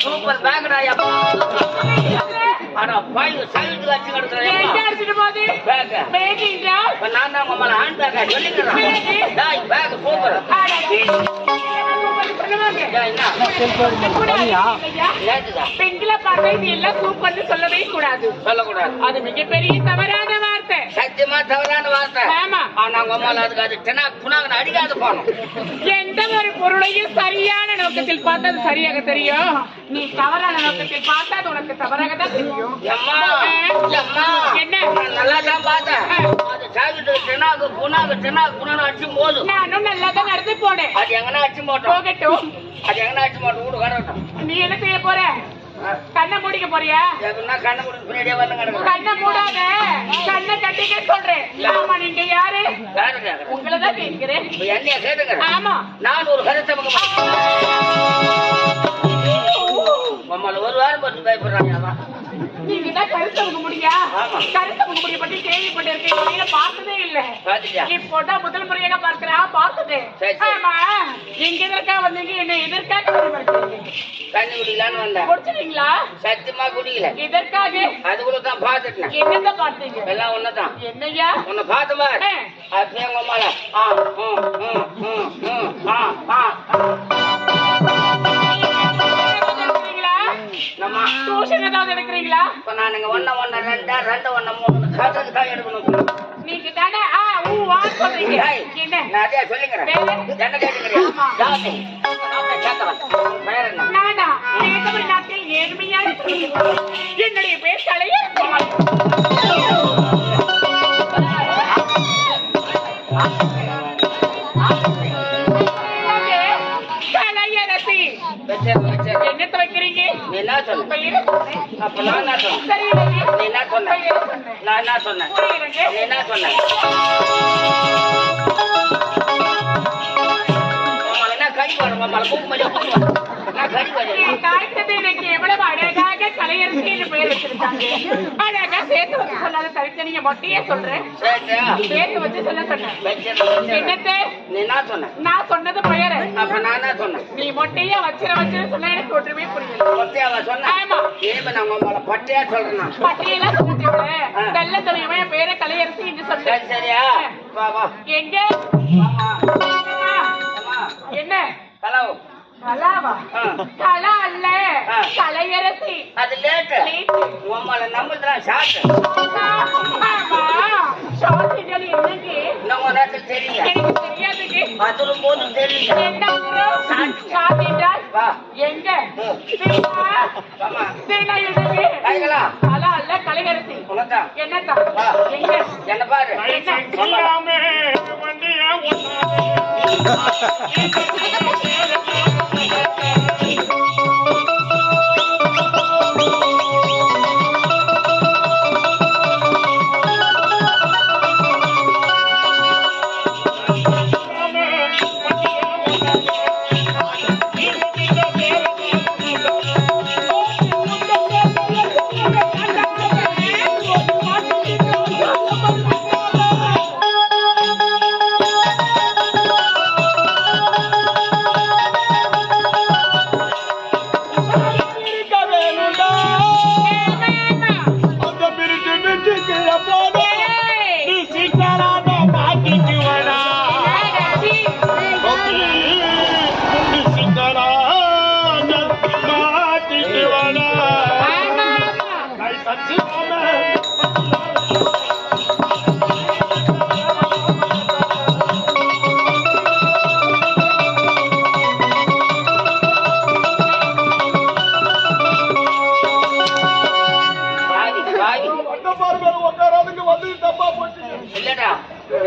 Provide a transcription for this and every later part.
Super பேக்டா அட பாய் side வச்சு கடக்குறேன் எங்க அடிச்சிட்டு போகுது பேக் பேக்கிங்கா நான் தான் மம்மல ஹேண்ட் பேக்கா சொல்லிக்கிறேன் டேய் பேக் சூப்பர் பெண்களை பார்த்தா இது எல்லாம் சூப்பர்னு சொல்லவே கூடாது சொல்லக்கூடாது அது மிகப்பெரிய தவறான வார்த்தை சத்தியமா தவறான வார்த்தை ஆமா நாங்க அம்மால அதுக்கு அது புனாங்க அடிக்காது போனோம் எந்த ஒரு பொருளையும் சரியான நோக்கத்தில் பார்த்தா அது சரியாக தெரியும் நீ தவறான நோக்கத்தில் பார்த்தா அது உனக்கு தவறாக தான் தெரியும் என்ன நல்லா தான் பார்த்தேன் அது சாகிட்டு புனாங்க அடிச்சு போதும் நானும் நல்லா தான் நடந்து போனேன் அது எங்கன்னா அடிச்சு போட்டோம் போகட்டும் அது எங்கன்னா அடிச்சு போட்டோம் வீடு கடட்டும் நீ என்ன செய்ய போற கண்ணை மூடிக்க போறியா கண்ணை மூடி பின்னாடியே வந்து கண்ணை மூடாத கண்ணை கட்டிக்க சொல்றேன் ஆமா நீங்க யாரு உங்களதான் கேட்கிறேன் என்னைய கேட்டுங்க ஆமா நான் ஒரு கருத்தை மம்மல ஒரு வாரம் பார்த்து பயப்படுறாங்க நீங்க தான் கருத்தவங்க முடியா கருத்தவங்க முடிய பத்தி கேள்விப்பட்டிருக்கேன் பார்த்ததே இல்ல இப்போதான் முதல் முறையாக பார்க்கிறேன் பார்த்ததேன் ஆமா நீங்க எதற்கா வந்தீங்க என்ன எதற்காக தண்ணி குடிக்கலான்னு வந்தேன் குடிச்சிட்டீங்களா சத்தியமா குடிக்கல எதற்காக அதுக்குள்ளதான் பாத்துட்டேன் என்னதான் பார்த்தீங்க எல்லாம் ஒண்ணுதான் என்னையா உன்னை பார்த்த மாதிரி அப்படியே மம்மல டியூஷன் ஏதாவது எடுக்கிறீங்களா இப்ப நான் இங்க 1 1 2 2 1 3 கணக்கு தான் எடுக்கணும் நீங்க தானே சொல்றீங்க என்ன நான் அதே சொல்லிக்கிறேன் என்ன கேட்கிறீங்க நானா தமிழ்நாட்டில் ஏழ்மையான என்னுடைய பேர் கலையரசி என்னத்தை வைக்கிறீங்க நீ என்ன சொன்ன அப்ப நான் என்ன சொன்னேன் சரி நீ என்ன சொன்ன நான் என்ன சொன்னேன் நீ என்ன சொன்ன என்ன கறி வரும் மம்மல கூப்பு மஞ்சள் நான் கறி வரேன் காய்ச்சது எனக்கு எவ்வளவு அழகாக கலையரசி என்று பெயர் வச்சிருக்காங்க அழகா சேர்த்து வச்சு சொல்லாத தனித்தனிய மொட்டையே சொல்றேன் சேர்த்து வச்சு சொல்ல சொன்னேன் என்னத்தை நீ என்ன சொன்ன நான் சொன்னது பெயர் அப்ப நான் என்ன சொன்னேன் நீ மொட்டையா வச்சிர சொன்ன எனக்கு ஒன்றுமே புரியல மொட்டையாவா சொன்ன ஆமா ஏன் நான் மம்மல பட்டையா சொல்றேன் பட்டையெல்லாம் சொல்லிட்டு நல்ல தலைவன் என் பேரை கலையரசி என்று சொன்னேன் சரியா வா வா எங்க என்ன கலவு கலாவா கலா அல்ல கலையரசி அது லேட் உம்மல நம்புறேன் ஷார்ட் ஆமா ஷார்ட் இதெல்லாம் என்னங்க நம்ம எனக்கு தெரியல எனக்கு தெரியாதுங்க அது போது தெரியல என்ன ஷார்ட் என்றால் வா எங்க ஆமா சேனா என்னங்க கைகளா கலா அல்ல கலையரசி உனதா என்னதா எங்க என்ன பாரு சொல்லாமே வண்டியா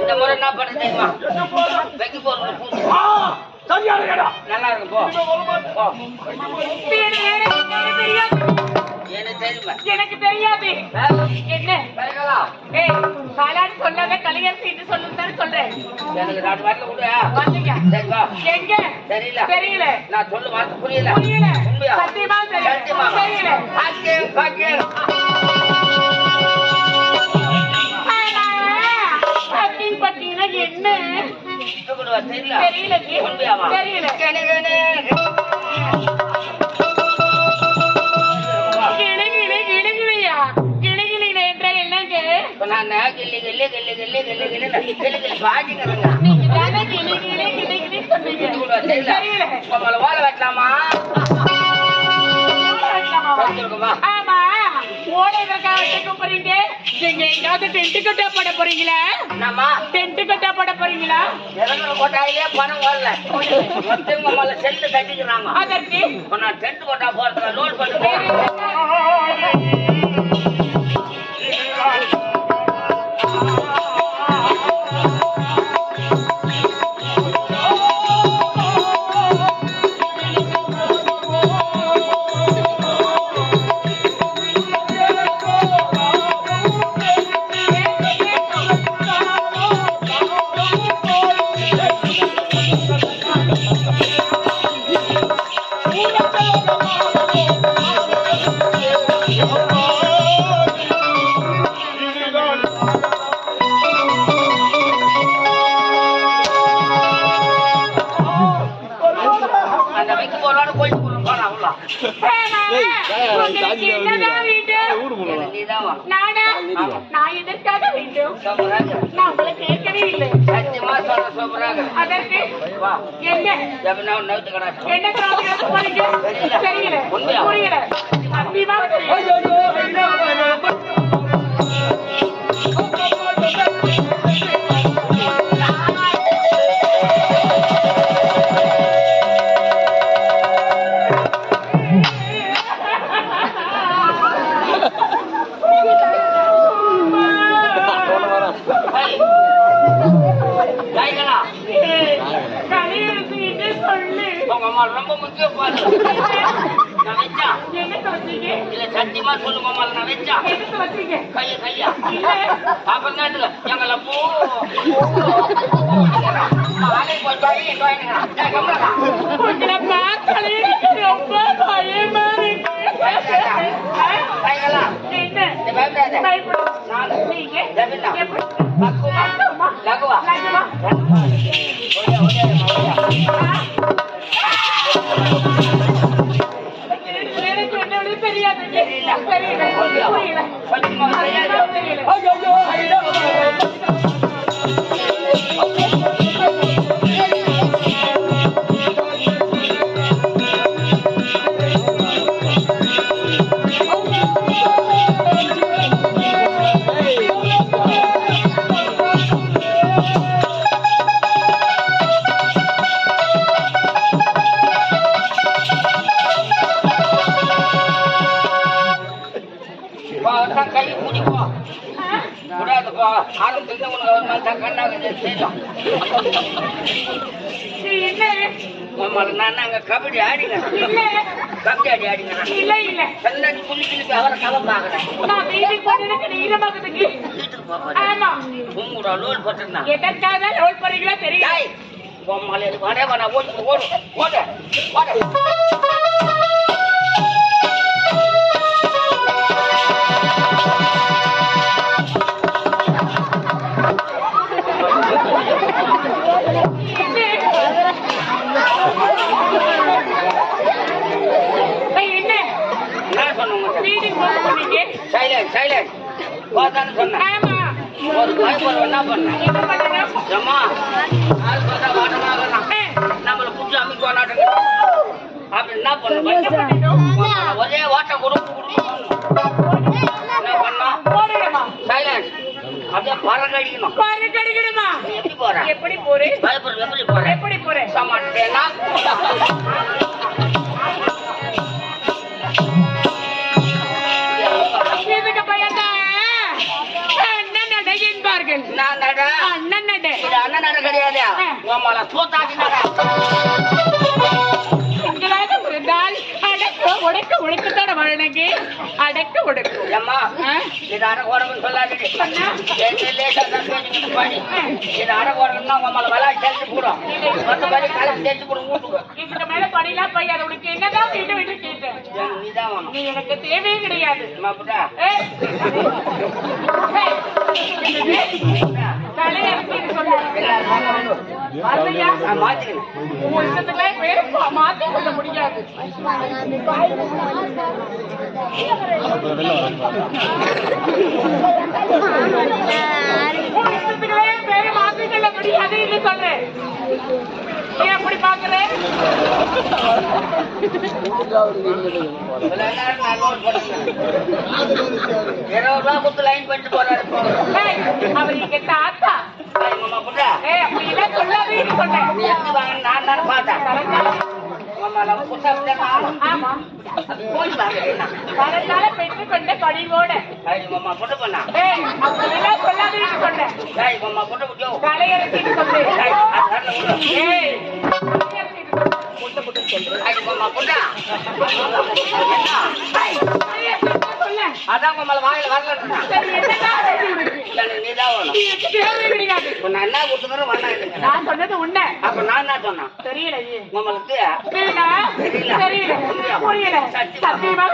இந்த முறை என்ன பண்ண தெரியுமா வைக்க போறோம் நல்லா இருக்கும் போ எனக்கு தெரியாது என்ன காலான்னு சொல்லாத கலையரசி என்று சொல்லுன்னு சொல்றேன் எனக்கு 4 வாரத்துல கூட எங்க தெரியல நான் சொல்ல வார்த்தை புரியல சத்தியமா தெரியல பாத்தீங்கன்னா என்ன தெரியல தெரியல Kelley Kelley Kelley Kelley Kelley Kelley Kelley பாட்டிங்கிறாங்க. நீங்க தானே கிளி கிளி கிளி கிளி சொன்னீங்க. தெரியல. நம்மள வாழ வைக்கலாமா? ஆமா. ஓடைவர்க்காக வைக்க போறீங்க. நீங்க எங்காவது டென்ட் கட்ட போட போறீங்களா? ஆமா. டென்ட் கட்ட போட போறீங்களா? எதனால போட்டாலே பணம் வரல. மொத்தம் நம்மள செல்லு கட்டிக்கிறாங்க. அதற்கு நான் டென்ட் போட்டா போறதுல லோட் பண்ணுவேன். நான் எதற்காக வேண்டும்? நான் உங்களை கேட்கவே இல்லை. அதற்கு என்ன தெரியல புரியல. சத்தியமாக ரொம்ப முக்கியம். சத்தியமா சொல்லுங்க, நான் வச்சா கையா கையா அப்புறம் எங்களை பூ லகுவா கை குடிப்பா கூடாதுப்பா. ஆளும் தெரிஞ்ச உனக்கு கண்ணாக செய்யலாம். நான் அங்க கபடி ஆடிங்க கபடி ஆடி ஆடிங்க இல்ல இல்ல கண்ணாடி குளி கிளப்பி அவரை கலம் பாக்குறேன். நான் வீட்டுக்கு போனதுக்கு ஈரமாக்குதுக்கு வீட்டுக்கு போறேன். ஆமா உங்களோட லோல் போட்டேன்னா எதற்காக லோல் போறீங்களா தெரியல. உம்மால வடை வடை ஓடு ஓடு ஓடு ஓடு. சைலண்ட் சைலண்ட் போதான்னு சொன்னேன். ஒரு பயப்பட என்ன பண்ணேன் அம்மா நம்மளை புடிச்சு அமைக்க நாட்டுங்க அப்படி என்ன பண்ண ஒரே வாட்டை கொடுத்து என்ன பண்ணா சைலண்ட் அப்படியே பறக்கடிக்கணும். பறக்கடிக்கணுமா? எப்படி போறேன் எப்படி போறேன் பயப்படுற எப்படி போறேன் எப்படி போறேன் சமாட்டேனா அடக்க உடக்கு அம்மா இது அடக்கோடன்னு சொல்லாது சேர்த்து போடும் மற்றபடி கலந்து சேர்த்து போடும் வீட்டுக்கு இதுக்கு மேல படிலாம் போய் அதை உனக்கு என்னதான் வீட்டு விட்டு கேட்டேன். நீதான் நீ எனக்கு தேவையே கிடையாது. தலையரசின்னு சொல்லு. வரலையா? உன் இஷ்டத்துக்குள்ளே பேரு மாத்தி கொள்ள முடியாது. உன் இஷ்டத்துக்குள்ளே பேரு மாத்தி கொள்ள முடியாது என்று சொல்றேன். நீ எப்படி பாக்குற? அவர் இங்க தாத்தா அப்படி எல்லாம் சொல்லாதீன்னு சொன்னேன். ஆமா வரனால பெற்று கொண்ட படிவோட அப்படிலாம் சொல்லாதீன்னு சொன்னேன். கலையரசின்னு சொன்னேன். அதான் வாயில வரல நான் சொன்னது உண்மை. அப்ப நான் என்ன சொன்னேன் தெரியல உங்களுக்கு தெரியல புரியல சத்தியமா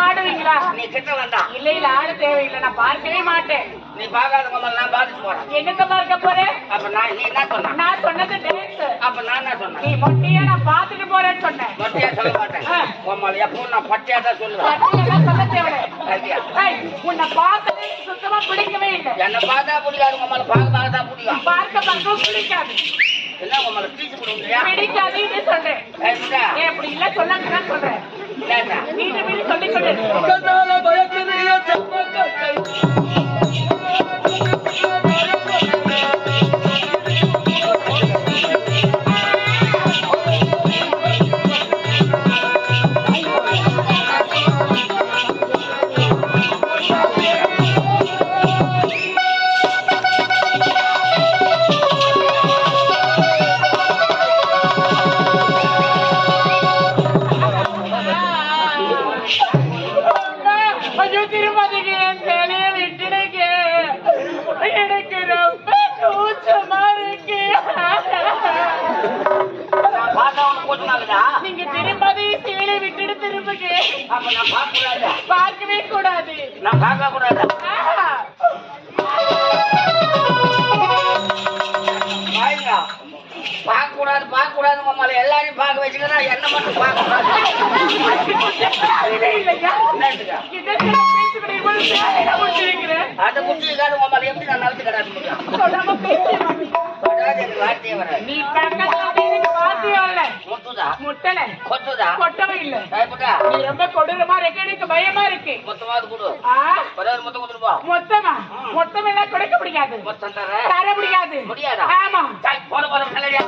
ஆடுவீங்களா? நீ கிட்ட வந்தா இல்ல இல்ல ஆட தேவையில்லை. நான் பார்க்கவே மாட்டேன். நீ பாக்காத கமல் நான் பாதிச்சு போறேன். என்னங்க பார்க்க போறேன்? அப்ப நீ என்ன சொன்ன? நான் சொன்னது டேஸ். அப்ப நான் என்ன சொன்னேன்? நீ மொட்டையா நான் பாத்துட்டு போறேன்னு சொன்னேன். மொட்டையா சொல்ல மாட்டேன். கமல் எப்போ நான் பட்டையா தான் சொல்லுவேன். பட்டையெல்லாம் சொல்ல தேவையில்லை. உன்னை பார்த்தது சுத்தமா பிடிக்கவே இல்லை. என்ன பார்த்தா பிடிக்காது கமல். பார்க்க தான் பிடிக்கும். பார்க்கவும் பிடிக்காது. என்ன கமல் பீச்சு கொடுங்க பிடிக்காதுன்னு சொல்றேன். அப்படி இல்ல சொல்லாங்க சொல்றேன். வீட்டு வீடு சொல்லி சொல்லு. நீங்க திரும்பதி சேலை விட்டுட்டு திரும்புங்க. பார்க்கவே கூடாது. நான் பார்க்க கூடாது. பார்க்க கூடாது பார்க்க கூடாது மம்மால எல்லாரையும் பார்க்க வச்சுக்கிறா. என்ன மட்டும் பார்க்க கூடாது. அதை குடிச்சிருக்காது மம்மால எப்படி நான் நகர்த்து கிடாது முடியும். வார்த்தையே வர நீ வார்த்தையே வரல. முட்டுதா முட்டல கொத்துதா கொட்டவே இல்ல. நீ ரொம்ப கொடூரமா இருக்கு. எனக்கு பயமா இருக்கு. மொத்தமாவது கொடு. மொத்தம் கொடுப்பா. மொத்தமா மொத்தம் எல்லாம் கொடுக்க முடியாது. மொத்தம் தர முடியாது. முடியாதா? ஆமா போன போற நல்லடியா.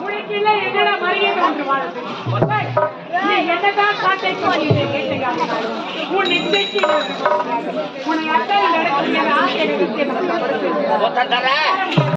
உனக்கு என்னடா மரியாதை ஒன்று வாழ்த்து நீ என்னதான் காட்டைக்கு வந்து கேட்டுக்காங்க உன் நிச்சயக்கு உன்னை அத்தனை நடக்கிற ஆசை